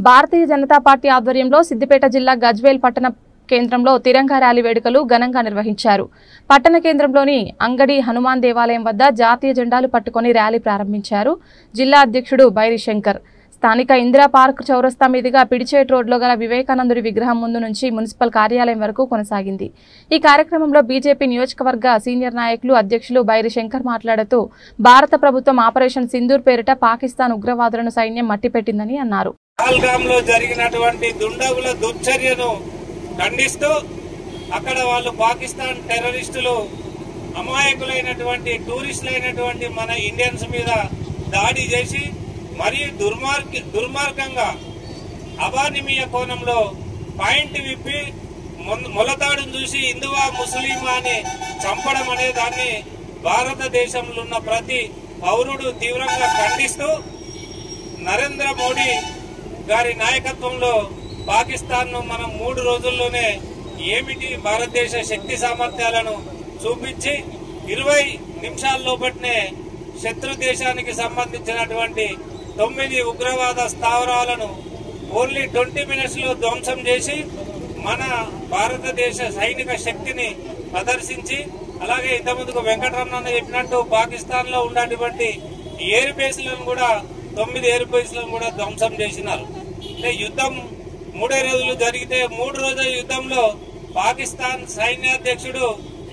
Bharatiya Janata party ఆధ్వర్యంలో సిద్దిపేట జిల్లా గజ్వేల్ పట్టణ కేంద్రంలో తిరంగా ర్యాలీ వేడుకలు ఘనంగా నిర్వహించారు. పట్టణ కేంద్రంలోని అంగడి హనుమాన్ దేవాలయం వద్ద జాతీయ జెండాలు పట్టుకొని ర్యాలీ ప్రారంభించారు. జిల్లా అధ్యక్షుడు బైరి శంకర్ స్థానిక ఇందిరా పార్క్ చౌరస్తా మీదుగా పిడిచేట్ రోడ్లో గల వివేకానందుడి విగ్రహం ముందు నుంచి మున్సిపల్ కార్యాలయం వరకు కొనసాగింది. ఈ కార్యక్రమంలో బీజేపీ నియోజకవర్గ సీనియర్ నాయకులు అధ్యక్షులు బైరి శంకర్ మాట్లాడుతూ భారత ప్రభుత్వం ఆపరేషన్ సింధూర్ పేరిట పాకిస్తాన్ ఉగ్రవాదులను సైన్యం మట్టిపెట్టిందని అన్నారు. పహల్గాంలో జరిగినటువంటి దుండగుల దుర్చర్యను ఖండిస్తూ అక్కడ వాళ్ళు పాకిస్తాన్ టెర్రరిస్టులు అమాయకులైనటువంటి టూరిస్టులైనటువంటి మన ఇండియన్స్ మీద దాడి చేసి మరియు దుర్మార్గంగా అవానిమీయ కోణంలో పాయింట్ విప్పి మొలతాడును చూసి హిందువా ముస్లిమా అని చంపడం అనే దాన్ని భారతదేశంలో ఉన్న ప్రతి పౌరుడు తీవ్రంగా ఖండిస్తూ నరేంద్ర మోడీ గారి నాయకత్వంలో పాకిస్తాన్ ను మనం 3 రోజుల్లోనే ఏమిటి భారతదేశ శక్తి సామర్థ్యాలను చూపించి 20 నిమిషాల్లోపట్నే శత్రు దేశానికి సంబంధించినటువంటి 9 ఉగ్రవాద స్థావరాలను ఓన్లీ 20 మినిట్స్ లో ధ్వంసం చేసి మన భారతదేశ సైనిక శక్తిని ప్రదర్శించి అలాగే ఇంతకుముందుకు వెంకటరమణ చెప్పినట్టు పాకిస్తాన్ లో ఉన్నటువంటి ఎయిర్ బేస్లను కూడా 9 ఎయిర్ బేస్లను కూడా ధ్వంసం చేసినారు. యుద్ధం 3 రోజులు జరిగితే 3 రోజుల యుద్ధంలో పాకిస్తాన్ సైన్యాధ్యక్షుడు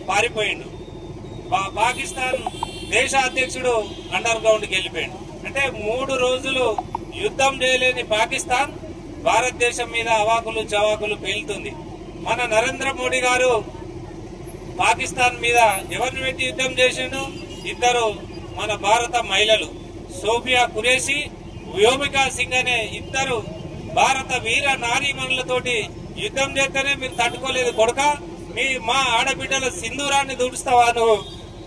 పారిపోయిండు, పాకిస్తాన్ దేశ అధ్యక్షుడు అండర్ గ్రౌండ్ కి వెళ్ళిపోయాడు. అంటే 3 రోజులు యుద్ధం చేయలేని పాకిస్తాన్ భారతదేశం మీద అవాకులు చవాకులు పేలుతుంది. మన నరేంద్ర మోడీ గారు పాకిస్తాన్ మీద ఎవరిని పెట్టి యుద్ధం చేసిండు? 2 మన భారత మహిళలు సోఫియా కురేషి, వ్యోమికా సింగ్ అనే 2 భారత వీర నారీమణులతోటి యుద్ధం చేస్తేనే మీరు తట్టుకోలేదు కొడుక. మా ఆడబిడ్డల సింధూరాన్ని తుడుస్తావా నువ్వు?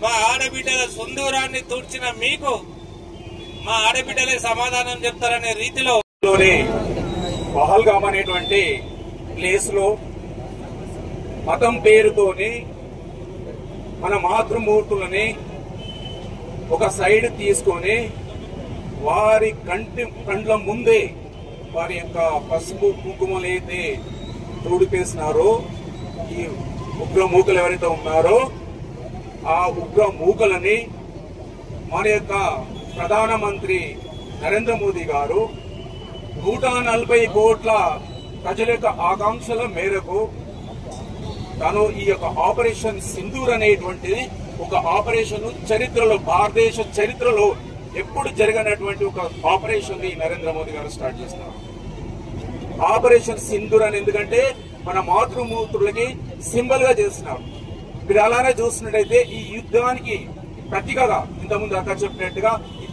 మా ఆడబిడ్డల సింధూరాన్ని తుడిచిన మీకు మా ఆడబిడ్డలే సమాధానం చెప్తారనే రీతిలో పహల్గామ్ అనేటువంటి ప్లేస్ లో మతం పేరుతోని మన మాతృమూర్తులని ఒక సైడ్ తీసుకొని వారి కండ్ల ముందే వారి యొక్క పసుపు కుంకుమలైతే తోడిపేసినారో ఈ ఉగ్ర మూకలు ఎవరైతే ఉన్నారో ఆ ఉగ్ర మూకలని మన యొక్క ప్రధానమంత్రి నరేంద్ర మోదీ గారు 140 కోట్ల ప్రజల యొక్క ఆకాంక్షల మేరకు తను ఈ యొక్క ఆపరేషన్ సింధూర్ అనేటువంటిది ఒక ఆపరేషన్ చరిత్రలో భారతదేశ చరిత్రలో ఎప్పుడు జరగనటువంటి ఒక ఆపరేషన్ నరేంద్ర మోదీ గారు స్టార్ట్ చేస్తున్నారు. ఆపరేషన్ సింధూర్ అని ఎందుకంటే మన మాతృమూర్తులకి సింబల్ గా చేస్తున్నారు. మీరు అలానే చూస్తున్నట్టయితే ఈ యుద్ధానికి ప్రతిగా ఇంతకుముందు అక్కడ చెప్పినట్టుగా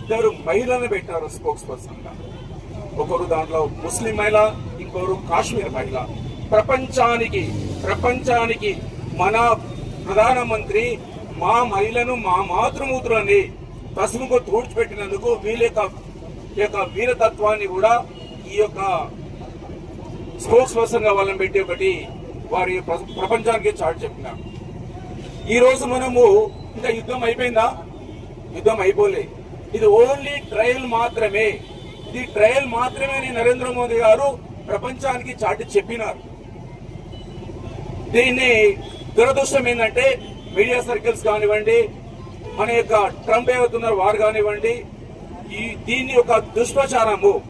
2 మహిళలను పెట్టారు స్పోక్స్ పర్సన్ గా. ఒకరు దాంట్లో ముస్లిం మహిళ, ఇంకొకరు కాశ్మీర్ మహిళ. ప్రపంచానికి మన ప్రధానమంత్రి మా మహిళను మా మాతృమూర్తులని పసుపుకు తూడ్చిపెట్టినందుకు వీళ్ళ యొక్క వీరతత్వాన్ని కూడా ఈ యొక్క స్పోక్స్ పర్సన్ గా వాళ్ళని పెట్టి ఒకటి వారి ప్రపంచానికి చాటి చెప్పినారు. ఈ రోజు మనము ఇంకా యుద్ధం అయిపోయిందా? యుద్ధం అయిపోలే. ఇది ఓన్లీ ట్రయల్ మాత్రమే. ఇది ట్రయల్ మాత్రమే అని నరేంద్ర మోదీ గారు ప్రపంచానికి చాటి చెప్పినారు. దీన్ని దురదృష్టం ఏంటంటే మీడియా సర్కిల్స్ కానివ్వండి, మన యొక్క ట్రంప్ ఏవైతున్నారు వారు కానివ్వండి, దీన్ని ఒక దుష్ప్రచారము